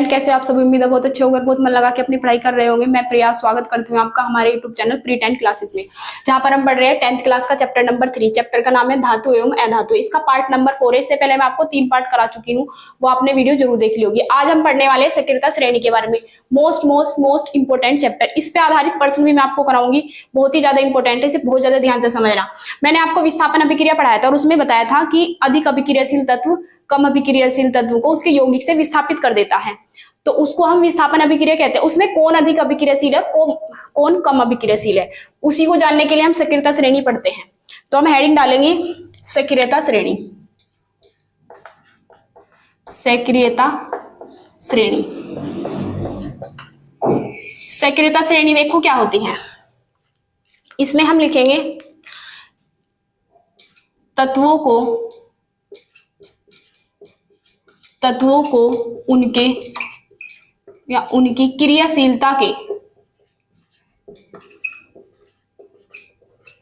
Student, कैसे हो आप सभी? उम्मीद है बहुत अच्छे होंगे, बहुत मन लगा के अपनी पढ़ाई कर रहे होंगे। मैं प्रिया स्वागत करती हूँ आपका हमारे यूट्यूब चैनल प्री 10 क्लासेस में, जहां पर हम पढ़ रहे हैं 10th क्लास का चैप्टर नंबर 3। चैप्टर का नाम है धातु एवं अधातु। इसका पार्ट नंबर 4 है। इससे पहले मैं आपको 3 पार्ट करा चुकी हूँ, वो आपने वीडियो जरूर देख ली होगी। आज हम पढ़ने वाले हैं सक्रियता श्रेणी के बारे में। मोस्ट इंपोर्टेंट चैप्टर, इस पे आधारित प्रश्न भी मैं आपको कराऊंगी। बहुत ही ज्यादा इंपॉर्टेंट है, इसे बहुत ज्यादा ध्यान से समझना। मैंने आपको विस्थापन अभिक्रिया पढ़ाया था और उसमें बताया था कि अधिक अभिक्रियाशील तत्व कम अभिक्रियाशील तत्व को उसके यौगिक से विस्थापित कर देता है, तो उसको हम विस्थापन अभिक्रिया कहते हैं। उसमें कौन अधिक अभिक्रियाशील है, कौन कम अभिक्रियाशील है, उसी को जानने के लिए हम सक्रियता श्रेणी पढ़ते हैं। तो हम हेडिंग डालेंगे सक्रियता श्रेणी। सक्रियता श्रेणी, सक्रियता श्रेणी देखो क्या होती है। इसमें हम लिखेंगे तत्वों को उनके या उनकी क्रियाशीलता के,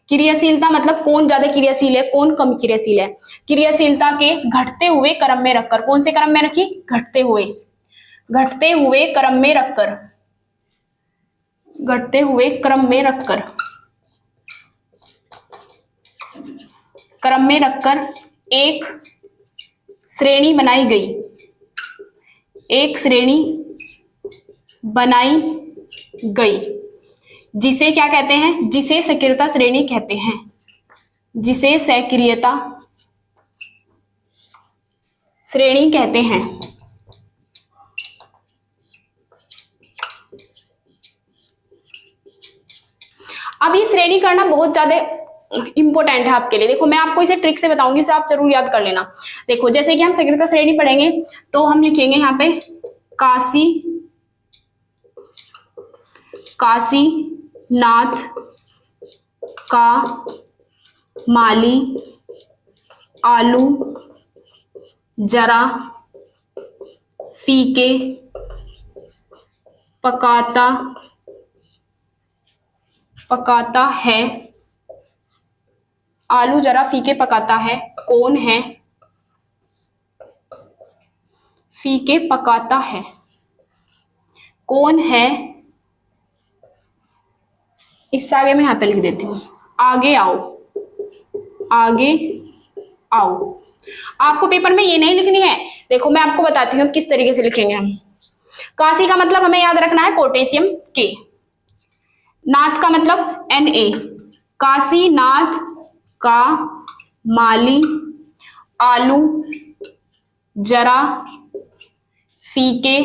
क्रियाशीलता मतलब कौन ज्यादा क्रियाशील है, कौन कम क्रियाशील है, क्रियाशीलता के घटते हुए क्रम में रखकर। कौन से क्रम में रखी? घटते हुए क्रम में रखकर, घटते हुए क्रम में रखकर, क्रम में रखकर एक श्रेणी बनाई गई, एक श्रेणी बनाई गई, जिसे क्या कहते हैं? जिसे सक्रियता श्रेणी कहते हैं, जिसे सक्रियता श्रेणी कहते हैं। अब ये श्रेणी करना बहुत ज्यादा इंपॉर्टेंट है आपके लिए। देखो मैं आपको इसे ट्रिक से बताऊंगी, उसे आप जरूर याद कर लेना। देखो जैसे कि हम सक्रियता श्रेणी पढ़ेंगे तो हम लिखेंगे यहाँ पे काशीनाथ का माली आलू जरा फीके पकाता है, आलू जरा फीके पकाता है। कौन है? फीके पकाता है कौन है? इससे आगे मैं यहां पे लिख देती हूँ, आगे आओ, आगे आओ। आपको पेपर में ये नहीं लिखनी है। देखो मैं आपको बताती हूँ किस तरीके से लिखेंगे हम। काशी का मतलब हमें याद रखना है पोटेशियम के, नाथ का मतलब Na, काशीनाथ का माली आलू जरा फीके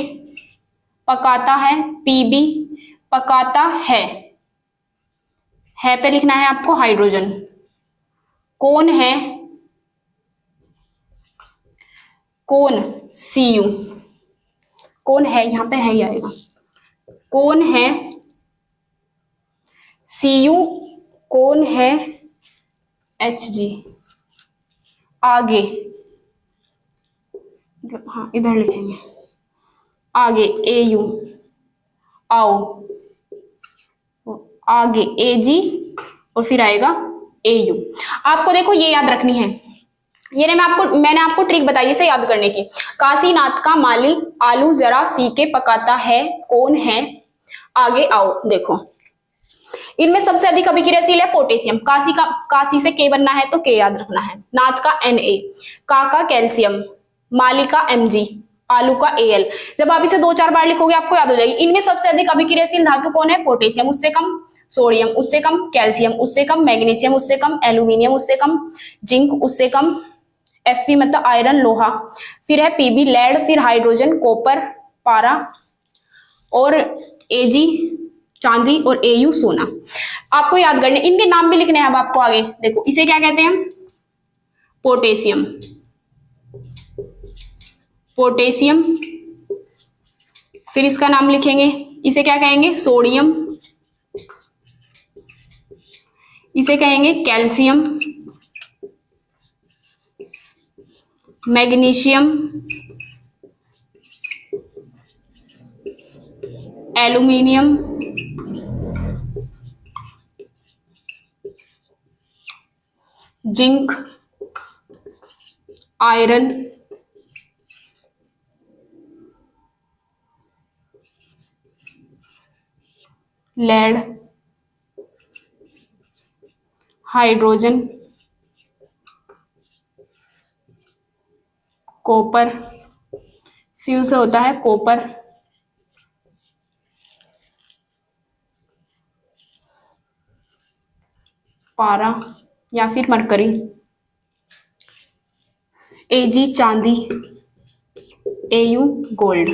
पकाता है, Pb पकाता है पे लिखना है आपको हाइड्रोजन। कौन है? कौन? Cu। कौन है? यहां पे है ही आएगा। कौन है? Cu। कौन है? Hg। आगे, हाँ इधर लिखेंगे आगे Au, आओ, आगे Ag और फिर आएगा Au। आपको देखो ये याद रखनी है। ये मैंने आपको ट्रिक बताई इसे याद करने की। काशीनाथ का माली आलू जरा फीके पकाता है, कौन है? आगे आओ। देखो इनमें सबसे अधिक अभिक्रियाशील है पोटेशियम। काशी से के बनना है तो के याद रखना है। नाथ का Na, का कैल्शियम, माली का Mg, आलू का Al। जब आप इसे 2-4 बार लिखोगे आपको याद हो जाएगी। इनमें सबसे अधिक अभिक्रियाशील धातु कौन है? पोटेशियम, उससे कम सोडियम, उससे कम कैल्शियम, उससे कम मैग्नीशियम, उससे कम एल्यूमिनियम, उससे कम जिंक, उससे कम Fe मतलब आयरन लोहा, फिर है Pb लेड, फिर हाइड्रोजन कॉपर पारा, और Ag चांदी, और Au सोना। आपको याद करने, इनके नाम भी लिखने हैं अब आपको आगे। देखो इसे क्या कहते हैं? Potassium, potassium. फिर इसका नाम लिखेंगे, इसे क्या कहेंगे? सोडियम, इसे कहेंगे calcium, magnesium, aluminium, zinc, iron, lead, hydrogen, copper, Cu से होता है कॉपर, पारा या फिर मरकरी, Ag चांदी, Au गोल्ड।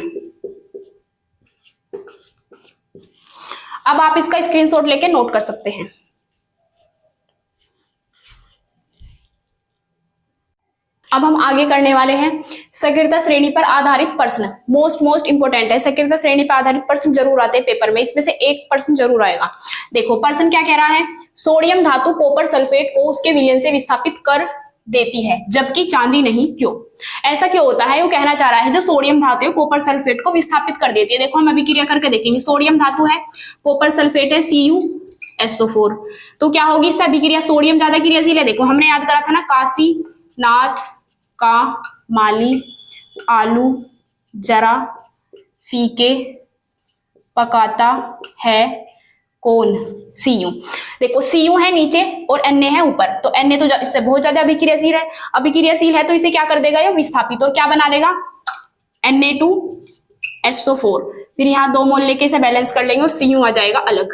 अब आप इसका स्क्रीनशॉट लेके नोट कर सकते हैं। अब हम आगे करने वाले हैं सक्रियता श्रेणी पर आधारित प्रश्न। मोस्ट इंपोर्टेंट है, सक्रियता श्रेणी पर आधारित प्रश्न जरूर आते हैं पेपर में, इसमें से एक प्रश्न जरूर आएगा। देखो प्रश्न क्या कह रहा है, सोडियम धातु कॉपर सल्फेट को उसके विलयन से विस्थापित कर देती है जबकि चांदी नहीं, क्यों? ऐसा क्यों होता है? वो कहना चाह रहा है जो सोडियम धातु है कॉपर सल्फेट को विस्थापित कर देती है। देखो हम अभिक्रिया करके देखेंगे, सोडियम धातु है, कॉपर सल्फेट है, CuSO4, तो क्या होगी इससे अभिक्रिया? सोडियम ज्यादा क्रियाशील है। देखो हमने याद करा था ना, काशी नाथ का माली आलू जरा फीके पकाता है कौन? Cu। देखो Cu है नीचे और Na है ऊपर, तो Na तो इससे बहुत ज्यादा अभिक्रियाशील है तो इसे क्या कर देगा ये? विस्थापित, और क्या बना देगा? Na2SO4। फिर यहाँ 2 मोल लेके इसे बैलेंस कर लेंगे और Cu आ जाएगा अलग।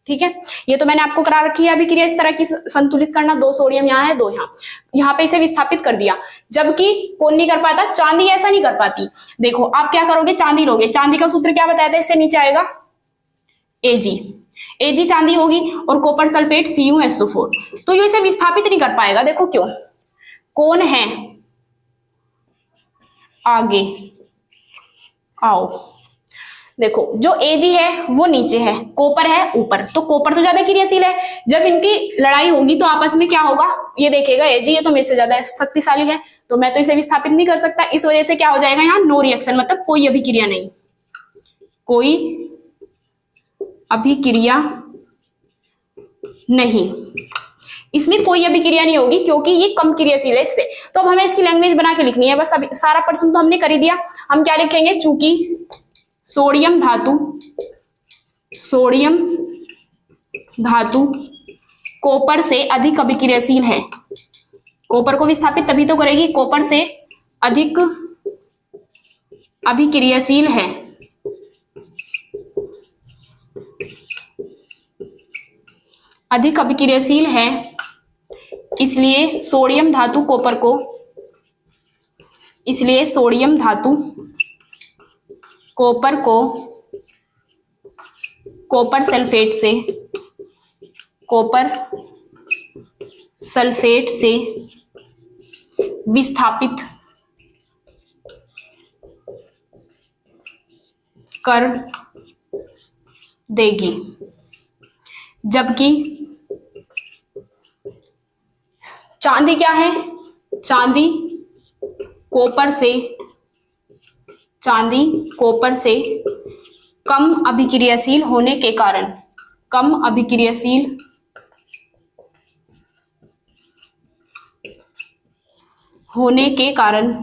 ठीक है, ये तो मैंने आपको करा रखी है अभिक्रिया इस तरह की, संतुलित करना। 2 सोडियम यहाँ है, 2 यहाँ पे इसे विस्थापित कर दिया, जबकि कौन नहीं कर पाता? चांदी ऐसा नहीं कर पाती। देखो आप क्या करोगे, चांदी लोगे, चांदी का सूत्र क्या बताया था? इससे नीचे आएगा Ag चांदी होगी और कॉपर सल्फेट CuSO4, तो ये इसे विस्थापित नहीं कर पाएगा। देखो क्यों? कौन है? आगे आओ। देखो जो Ag है वो नीचे है, कॉपर है ऊपर, तो कॉपर तो ज्यादा क्रियाशील है। जब इनकी लड़ाई होगी तो आपस में क्या होगा? ये देखेगा Ag ये तो मेरे से ज्यादा शक्तिशाली है, तो मैं तो इसे विस्थापित नहीं कर सकता। इस वजह से क्या हो जाएगा यहाँ? नो रिएक्शन, मतलब कोई अभिक्रिया नहीं, कोई अभिक्रिया नहीं, इसमें कोई अभिक्रिया नहीं होगी क्योंकि ये कम क्रियाशील है इससे। तो अब हमें इसकी लैंग्वेज बना के लिखनी है बस। अभी सारा प्रश्न तो हमने कर ही दिया। हम क्या लिखेंगे? चूंकि सोडियम धातु कॉपर से अधिक अभिक्रियाशील है, कॉपर को विस्थापित तभी तो करेगी, कॉपर से अधिक अभिक्रियाशील है, इसलिए सोडियम धातु कॉपर को कॉपर सल्फेट से विस्थापित कर देगी, जबकि चांदी क्या है? चांदी कॉपर से कम अभिक्रियाशील होने के कारण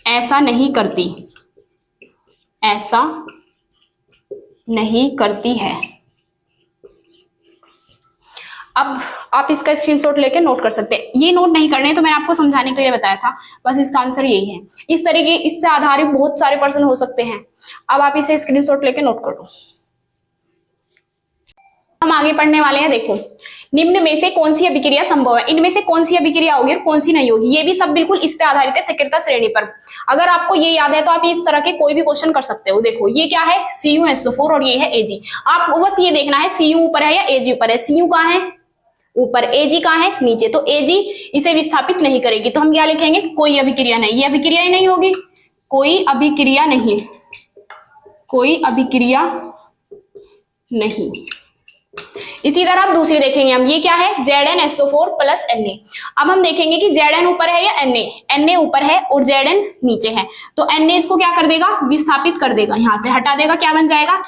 ऐसा नहीं करती है। अब आप इसका स्क्रीनशॉट लेके नोट कर सकते हैं। ये नोट नहीं करने तो मैंने आपको समझाने के लिए बताया था, बस इसका आंसर यही है। इस तरीके इससे आधारित बहुत सारे प्रश्न हो सकते हैं। अब आप इसे स्क्रीनशॉट लेके नोट कर लो। हम आगे पढ़ने वाले हैं। देखो निम्न में से कौन सी अभिक्रिया संभव है? इनमें से कौन सी अभिक्रिया होगी और कौन सी नहीं होगी? ये भी सब बिल्कुल इस पे आधारित है, सक्रियता श्रेणी पर। अगर आपको ये याद है तो आप इस तरह के कोई भी क्वेश्चन कर सकते हो। देखो ये क्या है? CuSO4 और ये है Ag। आपको बस ये देखना है Cu ऊपर है या Ag ऊपर है। Cu कहाँ है? ऊपर। Ag कहाँ है? नीचे। तो Ag इसे विस्थापित नहीं करेगी, तो हम क्या लिखेंगे? कोई अभिक्रिया नहीं। ये अभिक्रिया ही नहीं होगी, कोई अभिक्रिया नहीं। इसी तरह आप दूसरी देखेंगे हम, ये क्या है? ZnSO4 plus Na। अब हम देखेंगे कि Zn ऊपर है या Na ऊपर है और Zn नीचे है, तो Na इसको क्या कर देगा? विस्थापित कर देगा, यहां से हटा देगा। क्या बन जाएगा?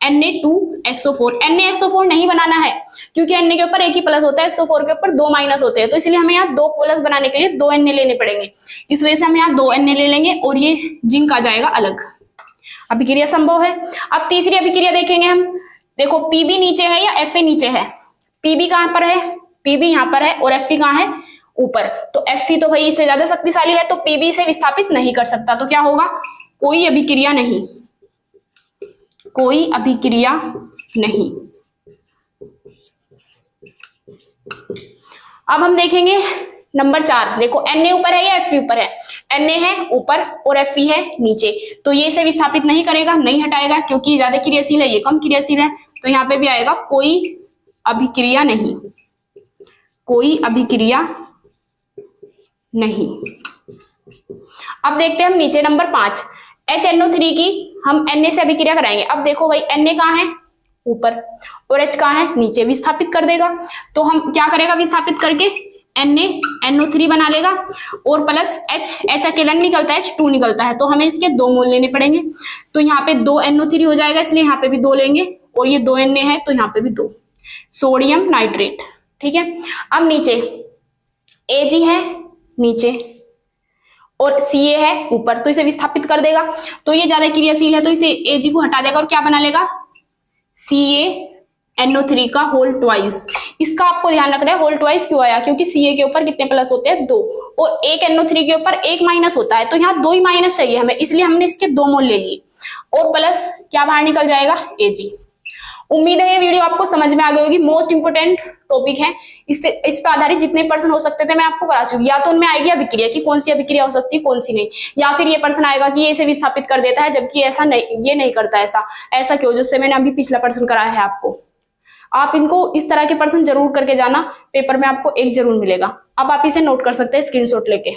Na2SO4। NaSO4 नहीं बनाना है क्योंकि Na के ऊपर एक ही प्लस होता है, SO4 के ऊपर 2 माइनस होते हैं, तो इसलिए हमें यहाँ 2 प्लस बनाने के लिए 2 Na लेने पड़ेंगे। इस वजह से हम यहाँ 2 Na ले लेंगे और ये जिंक आ जाएगा अलग। अभिक्रिया संभव है। अब तीसरी अभिक्रिया देखेंगे हम। देखो पीबी नीचे है या Fe नीचे है? पीबी कहां पर है? पीबी यहां पर है और Fe कहां है? ऊपर। तो Fe तो भाई इससे ज्यादा शक्तिशाली है, तो पीबी से विस्थापित नहीं कर सकता। तो क्या होगा? कोई अभिक्रिया नहीं, कोई अभिक्रिया नहीं। अब हम देखेंगे नंबर 4। देखो Na ऊपर है या Fe ऊपर है? Na है ऊपर और Fe है नीचे, तो ये इसे विस्थापित नहीं करेगा, नहीं हटाएगा, क्योंकि ये ज्यादा क्रियाशील है, ये कम क्रियाशील है। तो यहाँ पे भी आएगा कोई अभिक्रिया नहीं, कोई अभिक्रिया नहीं। अब देखते हैं हम नीचे नंबर 5, HNO3 की हम Na से अभिक्रिया कराएंगे। अब देखो भाई Na कहाँ है? ऊपर, और H कहाँ है? नीचे। विस्थापित कर देगा, तो हम क्या करेगा? विस्थापित करके NaNO3 बना लेगा और प्लस H अकेला निकलता है, H2 निकलता है, तो हमें इसके 2 मोल लेने पड़ेंगे। तो यहाँ पे 2 NO3 हो जाएगा, इसलिए यहाँ पे भी 2 लेंगे, और ये 2 Na है तो यहाँ पे भी 2 सोडियम नाइट्रेट। ठीक है। अब नीचे Ag है नीचे और Ca है ऊपर, तो इसे विस्थापित कर देगा। तो ये ज्यादा क्रियाशील है, तो इसे Ag को हटा देगा और क्या बना लेगा? CaNO3 का होल ट्वाइस। इसका आपको ध्यान रखना है, होल ट्वाइस क्यों आया? क्योंकि Ca के ऊपर कितने प्लस होते हैं? 2, और एक NO3 के ऊपर 1 माइनस होता है, तो यहाँ 2 ही माइनस चाहिए हमें, इसलिए हमने इसके 2 मोल ले लिए, और प्लस क्या बाहर निकल जाएगा? Ag। उम्मीद है ये वीडियो आपको समझ में आ गई होगी। मोस्ट इंपोर्टेंट टॉपिक है, इस पे आधारित जितने पर्सन हो सकते थे मैं आपको करा चुकी। या तो उनमें आएगी अभिक्रिया की कौन सी अभिक्रिया हो सकती है, कौन सी नहीं, या फिर ये पर्सन आएगा कि ये इसे विस्थापित कर देता है, जबकि ऐसा नहीं, ये नहीं करता। ऐसा क्यों? जिससे मैंने अभी पिछला पर्सन कराया है आपको। आप इनको इस तरह के पर्सन जरूर करके जाना, पेपर में आपको 1 जरूर मिलेगा। अब आप इसे नोट कर सकते हैं स्क्रीनशॉट लेके।